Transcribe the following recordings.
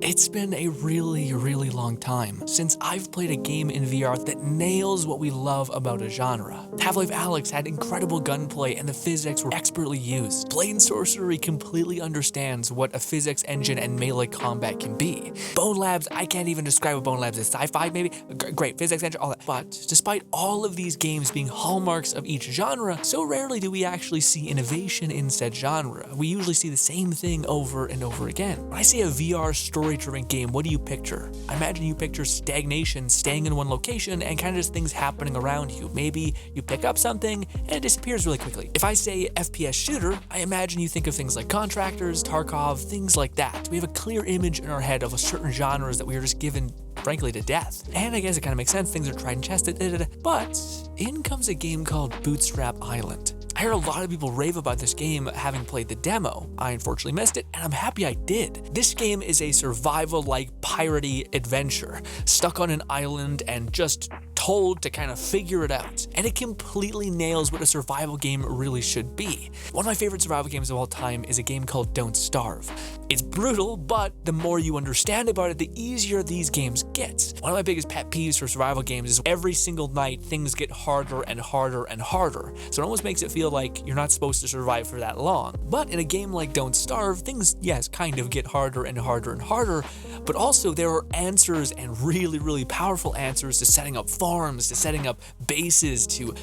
It's been a really long time since I've played a game in VR that nails what we love about a genre. Half-Life Alyx had incredible gunplay and the physics were expertly used. Blade & Sorcery completely understands what a physics engine and melee combat can be. Bone Labs, I can't even describe what Bone Labs is. Sci-fi maybe? Great, physics engine, all that. But despite all of these games being hallmarks of each genre, so rarely do we actually see innovation in said genre. We usually see the same thing over and over again. When I say a VR story-driven game, what do you picture? I imagine you picture stagnation, staying in one location, and kind of just things happening around you. Maybe you pick up something and it disappears really quickly. If I say FPS shooter, I imagine you think of things like Contractors, Tarkov, things like that. We have a clear image in our head of a certain genres that we are just given, frankly, to death. And I guess it kind of makes sense, things are tried and tested, but in comes a game called Bootstrap Island. I heard a lot of people rave about this game having played the demo. I unfortunately missed it, and I'm happy I did. This game is a survival-like piratey adventure, stuck on an island and just told to kind of figure it out. And it completely nails what a survival game really should be. One of my favorite survival games of all time is a game called Don't Starve. It's brutal, but the more you understand about it, the easier these games get. One of my biggest pet peeves for survival games is every single night things get harder and harder and harder. So it almost makes it feel like you're not supposed to survive for that long. But in a game like Don't Starve, things, yes, kind of get harder and harder and harder, but also there are answers and really powerful answers to setting up farms, to setting up bases, to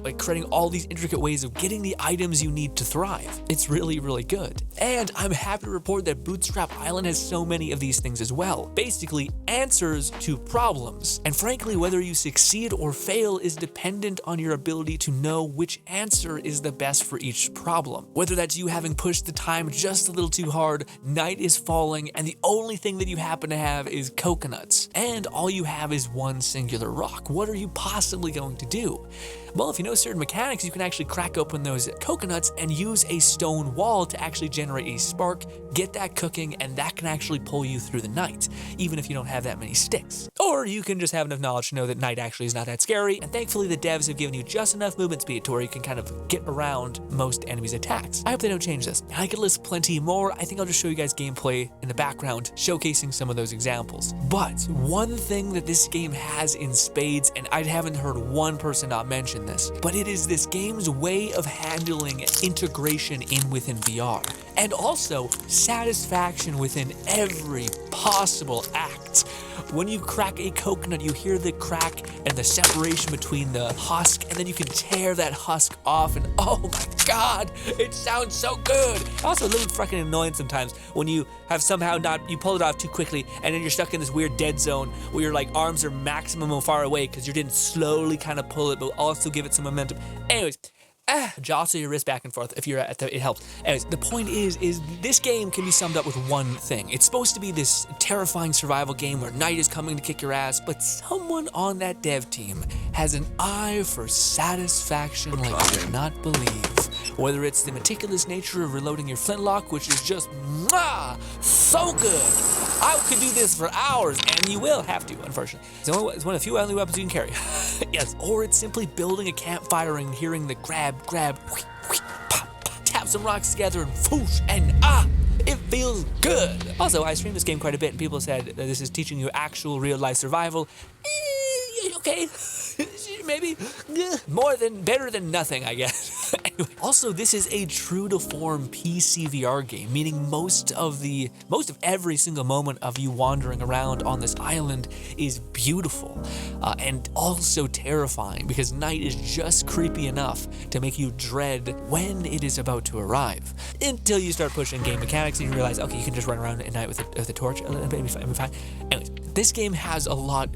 like creating all these intricate ways of getting the items you need to thrive. It's really good. And I'm happy to report that Bootstrap Island has so many of these things as well. Basically, answers to problems. And frankly, whether you succeed or fail is dependent on your ability to know which answer is the best for each problem. Whether that's you having pushed the time just a little too hard, night is falling, and the only thing that you happen to have is coconuts. And all you have is one singular rock. What are you possibly going to do? Well, if you know certain mechanics, you can actually crack open those coconuts and use a stone wall to actually generate a spark, get that cooking, and that can actually pull you through the night, even if you don't have that many sticks. Or you can just have enough knowledge to know that night actually is not that scary, and thankfully the devs have given you just enough movement speed to where you can kind of get around most enemies' attacks. I hope they don't change this. And I could list plenty more. I think I'll just show you guys gameplay in the background, showcasing some of those examples. But one thing that this game has in spades, and I haven't heard one person not mention this, but it is this game's way of handling integration within VR, and also satisfaction within every possible act. When you crack a coconut, you hear the crack and the separation between the husk, and then you can tear that husk off, and oh my god, it sounds so good. Also a little fucking annoying sometimes when you have somehow you pull it off too quickly, and then you're stuck in this weird dead zone where your like arms are maximum far away because you didn't slowly kind of pull it, but also give it some momentum. Anyways, jostle your wrist back and forth if you're at it helps. Anyways, the point is this game can be summed up with one thing. It's supposed to be this terrifying survival game where night is coming to kick your ass, but someone on that dev team has an eye for satisfaction like you would not believe. Whether it's the meticulous nature of reloading your flintlock, which is just so good. I could do this for hours, and you will have to, unfortunately. It's one of the few only weapons you can carry. Yes, or it's simply building a campfire and hearing the grab, whoosh, whoosh, pop, tap some rocks together and whoosh, and it feels good. Also, I streamed this game quite a bit, and people said that this is teaching you actual real-life survival. Okay, maybe better than nothing, I guess. Anyway, also, this is a true-to-form PCVR game, meaning most of every single moment of you wandering around on this island is beautiful and also terrifying because night is just creepy enough to make you dread when it is about to arrive. Until you start pushing game mechanics and you realize, okay, you can just run around at night with a torch, it'll be fine. Anyways, this game has a lot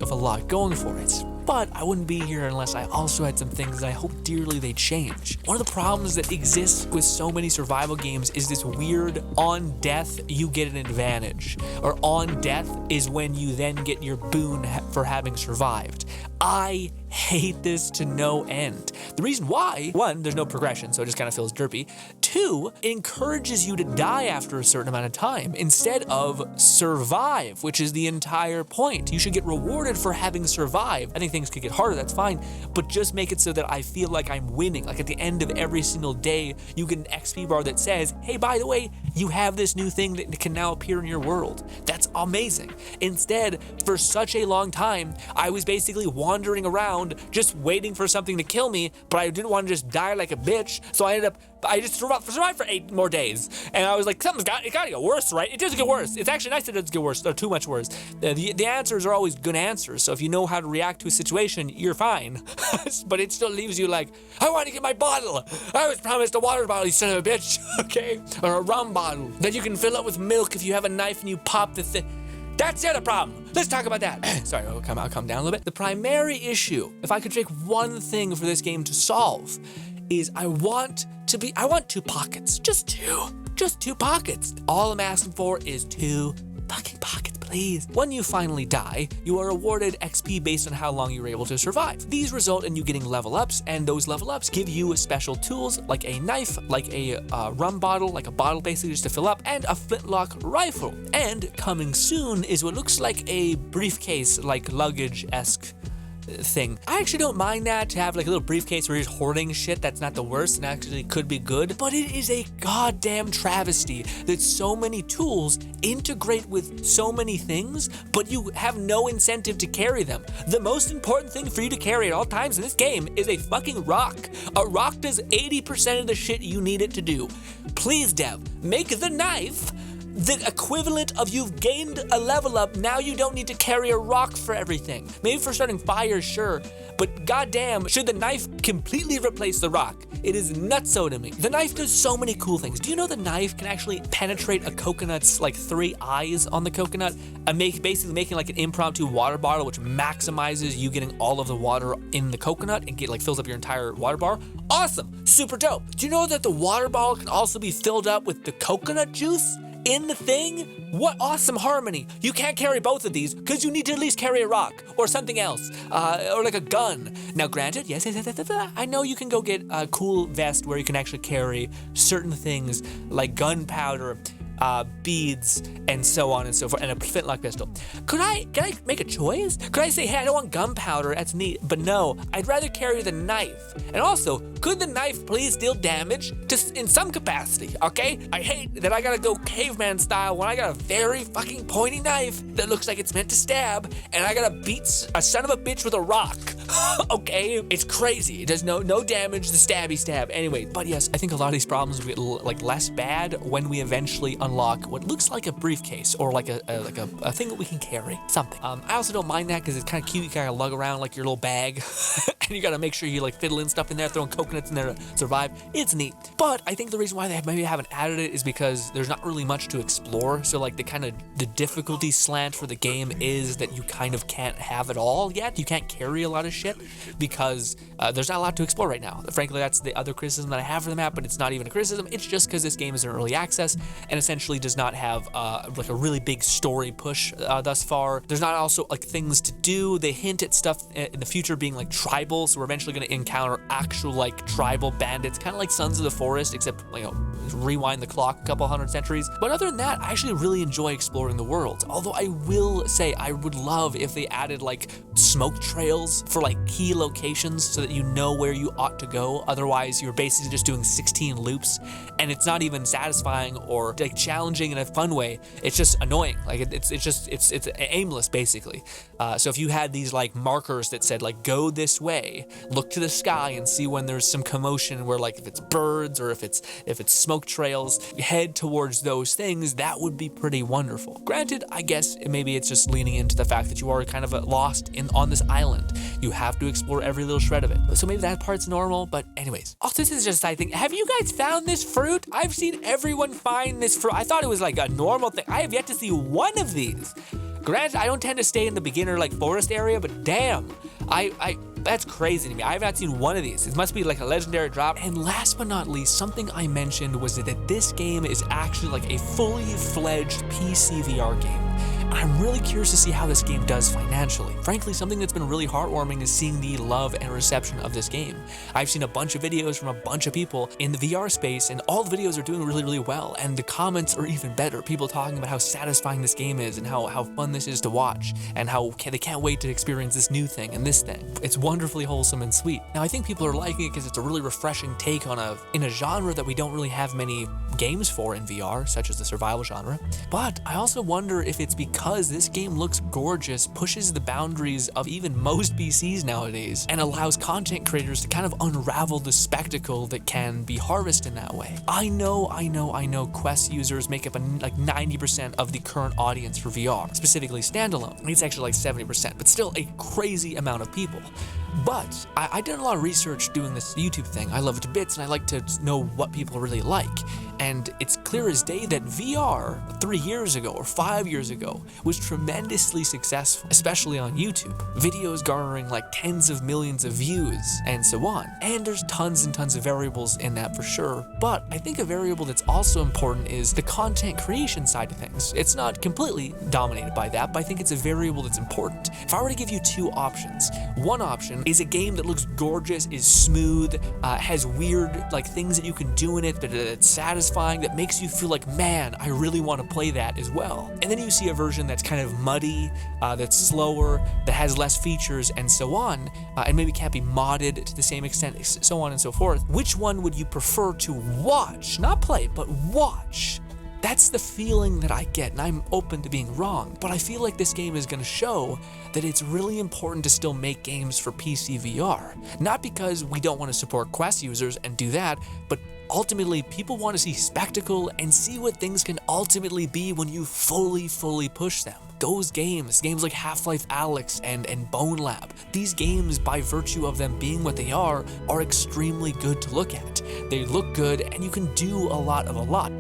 going for it. But I wouldn't be here unless I also had some things that I hope dearly they change. One of the problems that exists with so many survival games is this weird on death you get an advantage, or on death is when you then get your boon for having survived. I hate this to no end. The reason why, one, there's no progression, so it just kind of feels derpy. 2, it encourages you to die after a certain amount of time instead of survive, which is the entire point. You should get rewarded for having survived. I think things could get harder, that's fine, but just make it so that I feel like I'm winning. Like at the end of every single day, you get an XP bar that says, hey, by the way, you have this new thing that can now appear in your world. That's amazing. Instead, for such a long time, I was basically wandering around just waiting for something to kill me, but I didn't want to just die like a bitch, so I just survived for 8 more days. And I was like, it gotta get worse, right? It doesn't get worse. It's actually nice that it doesn't get worse, or too much worse. The answers are always good answers, so if you know how to react to a situation, you're fine. But it still leaves you like, I want to get my bottle. I was promised a water bottle, you son of a bitch, okay? Or a rum bottle that you can fill up with milk if you have a knife and you pop the thing. That's the other problem. Let's talk about that. Sorry, I'll come down a little bit. The primary issue, if I could pick one thing for this game to solve, is I want 2 pockets. Just 2 pockets. All I'm asking for is 2 fucking pockets, please. When you finally die, you are awarded XP based on how long you were able to survive. These result in you getting level ups, and those level ups give you special tools like a knife, like a rum bottle, like a bottle basically just to fill up, and a flintlock rifle. And coming soon is what looks like a briefcase, like luggage-esque thing. I actually don't mind that, to have like a little briefcase where you're just hoarding shit. That's not the worst and actually could be good, but it is a goddamn travesty that so many tools integrate with so many things, but you have no incentive to carry them. The most important thing for you to carry at all times in this game is a fucking rock. A rock does 80% of the shit you need it to do. Please, dev, make the knife the equivalent of you've gained a level up, now you don't need to carry a rock for everything. Maybe for starting fires, sure, but goddamn, should the knife completely replace the rock? It is nutso to me. The knife does so many cool things. Do you know the knife can actually penetrate a coconut's like 3 eyes on the coconut, and basically making like an impromptu water bottle, which maximizes you getting all of the water in the coconut and fills up your entire water bar? Awesome, super dope. Do you know that the water bottle can also be filled up with the coconut juice in the thing? What awesome harmony. You can't carry both of these because you need to at least carry a rock or something else, or like a gun. Now granted, yes, I know you can go get a cool vest where you can actually carry certain things like gunpowder, beads, and so on and so forth, and a flintlock pistol. Can I make a choice? Could I say, hey, I don't want gunpowder, that's neat, but no, I'd rather carry the knife. And also, could the knife please deal damage just in some capacity, okay? I hate that I gotta go caveman style when I got a very fucking pointy knife that looks like it's meant to stab, and I gotta beat a son of a bitch with a rock. Okay? It's crazy. It does no damage, the stabby stab. Anyway, but yes, I think a lot of these problems will get like less bad when we eventually unlock what looks like a briefcase or like a thing that we can carry, something. I also don't mind that because it's kind of cute. You kind of lug around like your little bag and you got to make sure you like fiddle in stuff in there, throwing coconuts in there to survive. It's neat. But I think the reason why they maybe haven't added it is because there's not really much to explore. So like the difficulty slant for the game is that you kind of can't have it all yet. You can't carry a lot of shit because there's not a lot to explore right now. Frankly, that's the other criticism that I have for the map, but it's not even a criticism. It's just because this game is in early access and essentially does not have like a really big story push thus far. There's not also like things to do. They hint at stuff in the future being like tribal, so we're eventually going to encounter actual like tribal bandits, kind of like Sons of the Forest, except rewind the clock a couple hundred centuries. But other than that, I actually really enjoy exploring the world. Although I will say I would love if they added like smoke trails for like key locations so that you know where you ought to go. Otherwise, you're basically just doing 16 loops and it's not even satisfying or like challenging in a fun way. It's just annoying. Like it's aimless basically. So if you had these like markers that said like go this way, look to the sky and see when there's some commotion where like if it's birds or if it's smoke trails, head towards those things, that would be pretty wonderful. Granted, I guess maybe it's just leaning into the fact that you are kind of lost on this island. You have to explore every little shred of it. So maybe that part's normal, but anyways. Also, this is just a side thing. Have you guys found this fruit? I've seen everyone find this fruit. I thought it was like a normal thing. I have yet to see one of these. Granted, I don't tend to stay in the beginner like forest area, but damn, that's crazy to me. I have not seen one of these. It must be like a legendary drop. And last but not least, something I mentioned was that this game is actually like a fully fledged PCVR game. And I'm really curious to see how this game does financially. Frankly, something that's been really heartwarming is seeing the love and reception of this game. I've seen a bunch of videos from a bunch of people in the VR space, and all the videos are doing really, really well. And the comments are even better. People talking about how satisfying this game is and how fun this is to watch, and how they can't wait to experience this new thing and this thing. It's wonderfully wholesome and sweet. Now, I think people are liking it because it's a really refreshing take on in a genre that we don't really have many games for in VR, such as the survival genre. But I also wonder if it's because this game looks gorgeous, pushes the boundaries of even most PCs nowadays, and allows content creators to kind of unravel the spectacle that can be harvested in that way. I know Quest users make up like 90% of the current audience for VR, specifically standalone. It's actually like 70%, but still a crazy amount of people. But I did a lot of research doing this YouTube thing. I love it to bits, and I like to know what people really like. And it's clear as day that VR 3 years ago or 5 years ago was tremendously successful, especially on YouTube. Videos garnering like tens of millions of views and so on. And there's tons and tons of variables in that for sure. But I think a variable that's also important is the content creation side of things. It's not completely dominated by that, but I think it's a variable that's important. If I were to give you two options, one option is a game that looks gorgeous, is smooth, has weird like things that you can do in it that's satisfying, that makes you feel like, man, I really want to play that as well. And then you see a version that's kind of muddy, that's slower, that has less features and so on, and maybe can't be modded to the same extent, so on and so forth. Which one would you prefer to watch? Not play, but watch. That's the feeling that I get, and I'm open to being wrong, but I feel like this game is going to show that it's really important to still make games for PC VR. Not because we don't want to support Quest users and do that, but ultimately people want to see spectacle and see what things can ultimately be when you fully push them. Those games like Half-Life Alyx and Bone Lab, these games, by virtue of them being what they are extremely good to look at. They look good, and you can do a lot,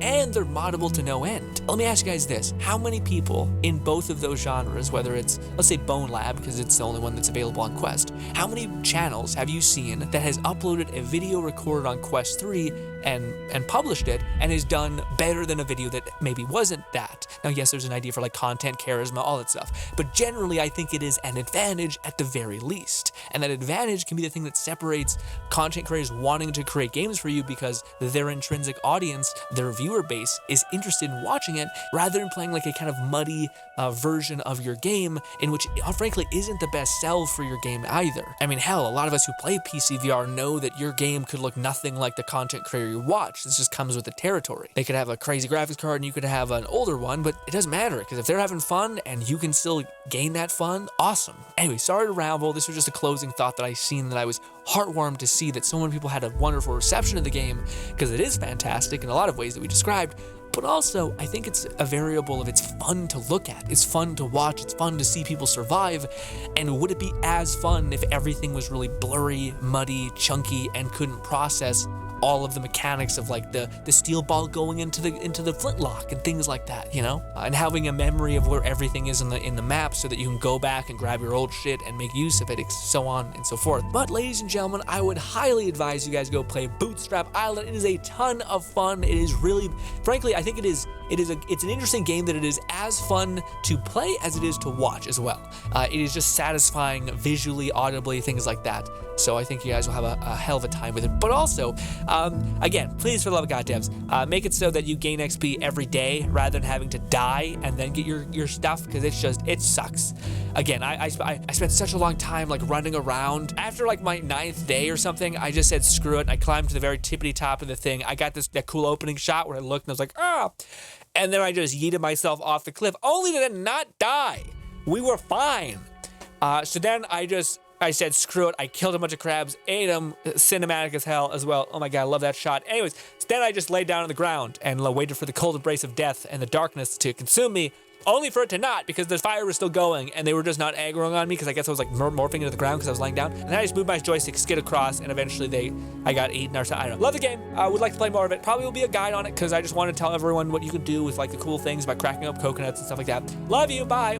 and they're moddable to no end. Let me ask you guys this: how many people in both of those genres, whether it's, let's say, Bone Lab, because it's the only one that's available on Quest, how many channels have you seen that has uploaded a video recorded on Quest 3 and published it and is done better than a video that maybe wasn't that? Now, yes, there's an idea for like content, charisma, all that stuff, but generally I think it is an advantage at the very least. And that advantage can be the thing that separates content creators wanting to create games for you because their intrinsic audience, their viewer base, is interested in watching it, rather than playing like a kind of muddy version of your game, in which frankly isn't the best sell for your game either. I mean, hell, a lot of us who play PC VR know that your game could look nothing like the content creator you watch. This just comes with the territory. They could have a crazy graphics card and you could have an older one, but it doesn't matter, because if they're having fun and you can still gain that fun, awesome. Anyway, sorry to ramble. This was just a closing thought that I seen, that I was heartwarmed to see that so many people had a wonderful reception of the game, because it is fantastic in a lot of ways that we described. But also, I think it's a variable of it's fun to look at, it's fun to watch, it's fun to see people survive. And would it be as fun if everything was really blurry, muddy, chunky, and couldn't process all of the mechanics of like the steel ball going into the flintlock and things like that, you know? And having a memory of where everything is in the map so that you can go back and grab your old shit and make use of it, so on and so forth. But ladies and gentlemen, I would highly advise you guys go play Bootstrap Island. It is a ton of fun. It is really, frankly, I think it's an interesting game that it is as fun to play as it is to watch as well. It is just satisfying visually, audibly, things like that. So I think you guys will have a hell of a time with it. But also, again, please, for the love of God, devs, make it so that you gain XP every day rather than having to die and then get your stuff, because it sucks. Again, I spent such a long time like running around. After like my 9th day or something, I just said screw it, and I climbed to the very tippity top of the thing. I got that cool opening shot where I looked and I was like, ah, and then I just yeeted myself off the cliff, only to then not die. We were fine. So then I said, screw it. I killed a bunch of crabs, ate them, cinematic as hell as well. Oh my God, I love that shot. Anyways, then I just laid down on the ground and waited for the cold embrace of death and the darkness to consume me, only for it to not, because the fire was still going and they were just not aggroing on me, because I guess I was like morphing into the ground because I was lying down. And then I just moved my joystick, skid across, and eventually I got eaten or something. I don't know. Love the game. I would like to play more of it. Probably will be a guide on it, because I just want to tell everyone what you can do with like the cool things by cracking up coconuts and stuff like that. Love you. Bye.